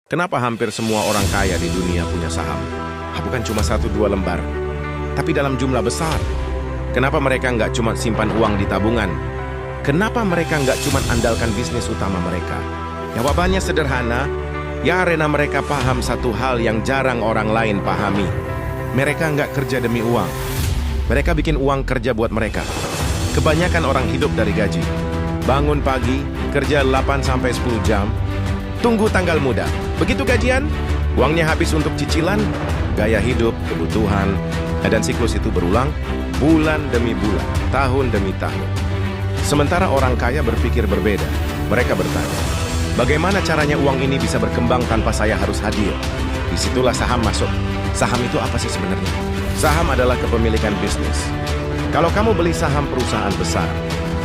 Kenapa hampir semua orang kaya di dunia punya saham? Bukan cuma 1-2 lembar, tapi dalam jumlah besar. Kenapa mereka nggak cuma simpan uang di tabungan? Kenapa mereka nggak cuma andalkan bisnis utama mereka? Jawabannya sederhana, karena mereka paham satu hal yang jarang orang lain pahami. Mereka nggak kerja demi uang. Mereka bikin uang kerja buat mereka. Kebanyakan orang hidup dari gaji. Bangun pagi, kerja 8-10 jam, tunggu tanggal muda. Begitu gajian, uangnya habis untuk cicilan, gaya hidup, kebutuhan, dan siklus itu berulang bulan demi bulan, tahun demi tahun. Sementara orang kaya berpikir berbeda. Mereka bertanya, bagaimana caranya uang ini bisa berkembang tanpa saya harus hadir? Disitulah saham masuk. Saham itu apa sih sebenarnya? Saham adalah kepemilikan bisnis. Kalau kamu beli saham perusahaan besar,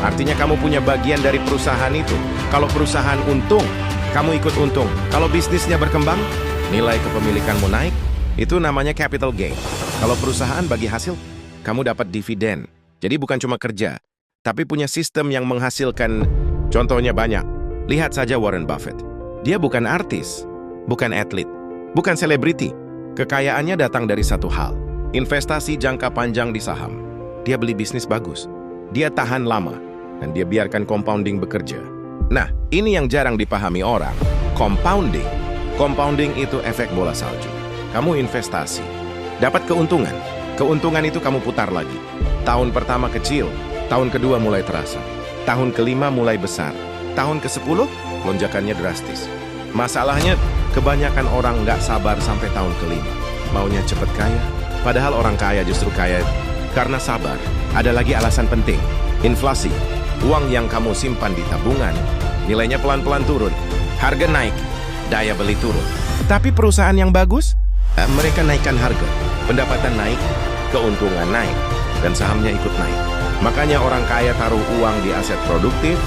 artinya kamu punya bagian dari perusahaan itu. Kalau perusahaan untung, kamu ikut untung. Kalau bisnisnya berkembang, nilai kepemilikanmu naik, itu namanya capital gain. Kalau perusahaan bagi hasil, kamu dapat dividen. Jadi bukan cuma kerja, tapi punya sistem yang menghasilkan. Contohnya banyak. Lihat saja Warren Buffett. Dia bukan artis, bukan atlet, bukan selebriti. Kekayaannya datang dari satu hal, investasi jangka panjang di saham. Dia beli bisnis bagus, dia tahan lama, dan dia biarkan compounding bekerja. Nah, ini yang jarang dipahami orang. Compounding. Compounding itu efek bola salju. Kamu investasi, dapat keuntungan. Keuntungan itu kamu putar lagi. Tahun pertama kecil, tahun kedua mulai terasa. Tahun kelima mulai besar. Tahun ke-10, lonjakannya drastis. Masalahnya, kebanyakan orang nggak sabar sampai tahun kelima. Maunya cepat kaya, padahal orang kaya justru kaya karena sabar. Ada lagi alasan penting, inflasi. Uang yang kamu simpan di tabungan, nilainya pelan-pelan turun. Harga naik, daya beli turun. Tapi perusahaan yang bagus, mereka naikkan harga. Pendapatan naik, keuntungan naik, dan sahamnya ikut naik. Makanya orang kaya taruh uang di aset produktif,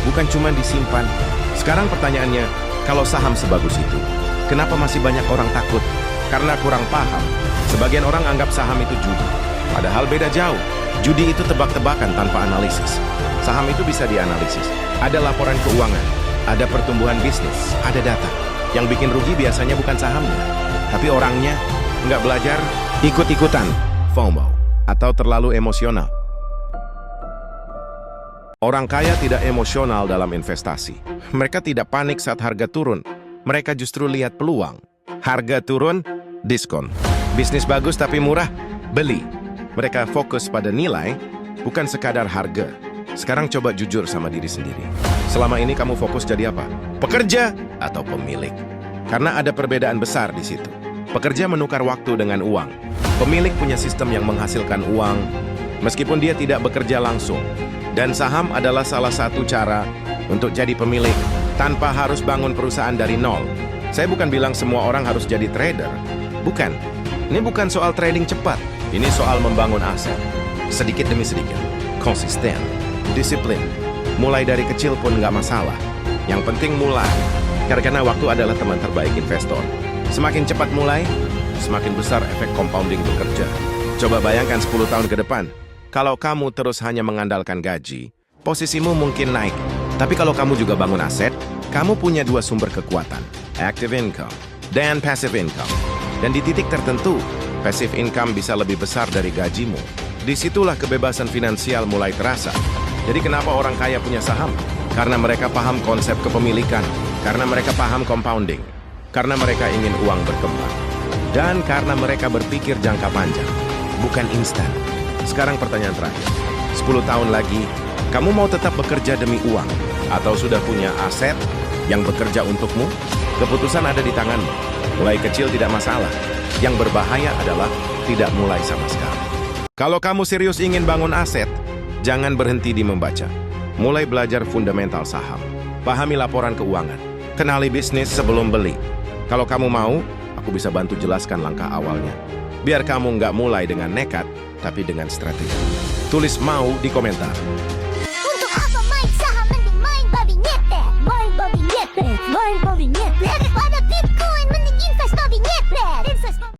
bukan cuma disimpan. Sekarang pertanyaannya, kalau saham sebagus itu, kenapa masih banyak orang takut? Karena kurang paham. Sebagian orang anggap saham itu judi. Padahal beda jauh. Judi itu tebak-tebakan tanpa analisis. Saham itu bisa dianalisis. Ada laporan keuangan, ada pertumbuhan bisnis, ada data. Yang bikin rugi biasanya bukan sahamnya, tapi orangnya nggak belajar, ikut-ikutan, FOMO, atau terlalu emosional. Orang kaya tidak emosional dalam investasi. Mereka tidak panik saat harga turun. Mereka justru lihat peluang. Harga turun, diskon. Bisnis bagus tapi murah, beli. Mereka fokus pada nilai, bukan sekadar harga. Sekarang coba jujur sama diri sendiri. Selama ini kamu fokus jadi apa? Pekerja atau pemilik? Karena ada perbedaan besar di situ. Pekerja menukar waktu dengan uang. Pemilik punya sistem yang menghasilkan uang, meskipun dia tidak bekerja langsung. Dan saham adalah salah satu cara untuk jadi pemilik tanpa harus bangun perusahaan dari nol. Saya bukan bilang semua orang harus jadi trader. Bukan. Ini bukan soal trading cepat. Ini soal membangun aset. Sedikit demi sedikit. Konsisten. Disiplin. Mulai dari kecil pun nggak masalah. Yang penting mulai. Karena waktu adalah teman terbaik investor. Semakin cepat mulai, semakin besar efek compounding bekerja. Coba bayangkan 10 tahun ke depan. Kalau kamu terus hanya mengandalkan gaji, posisimu mungkin naik. Tapi kalau kamu juga bangun aset, kamu punya dua sumber kekuatan. Active income dan passive income. Dan di titik tertentu, passive income bisa lebih besar dari gajimu. Disitulah kebebasan finansial mulai terasa. Jadi kenapa orang kaya punya saham? Karena mereka paham konsep kepemilikan. Karena mereka paham compounding. Karena mereka ingin uang berkembang. Dan karena mereka berpikir jangka panjang, bukan instan. Sekarang pertanyaan terakhir. 10 tahun lagi, kamu mau tetap bekerja demi uang? Atau sudah punya aset yang bekerja untukmu? Keputusan ada di tanganmu. Mulai kecil tidak masalah. Yang berbahaya adalah tidak mulai sama sekali. Kalau kamu serius ingin bangun aset, jangan berhenti di membaca. Mulai belajar fundamental saham. Pahami laporan keuangan. Kenali bisnis sebelum beli. Kalau kamu mau, aku bisa bantu jelaskan langkah awalnya. Biar kamu nggak mulai dengan nekat, tapi dengan strategi. Tulis mau di komentar.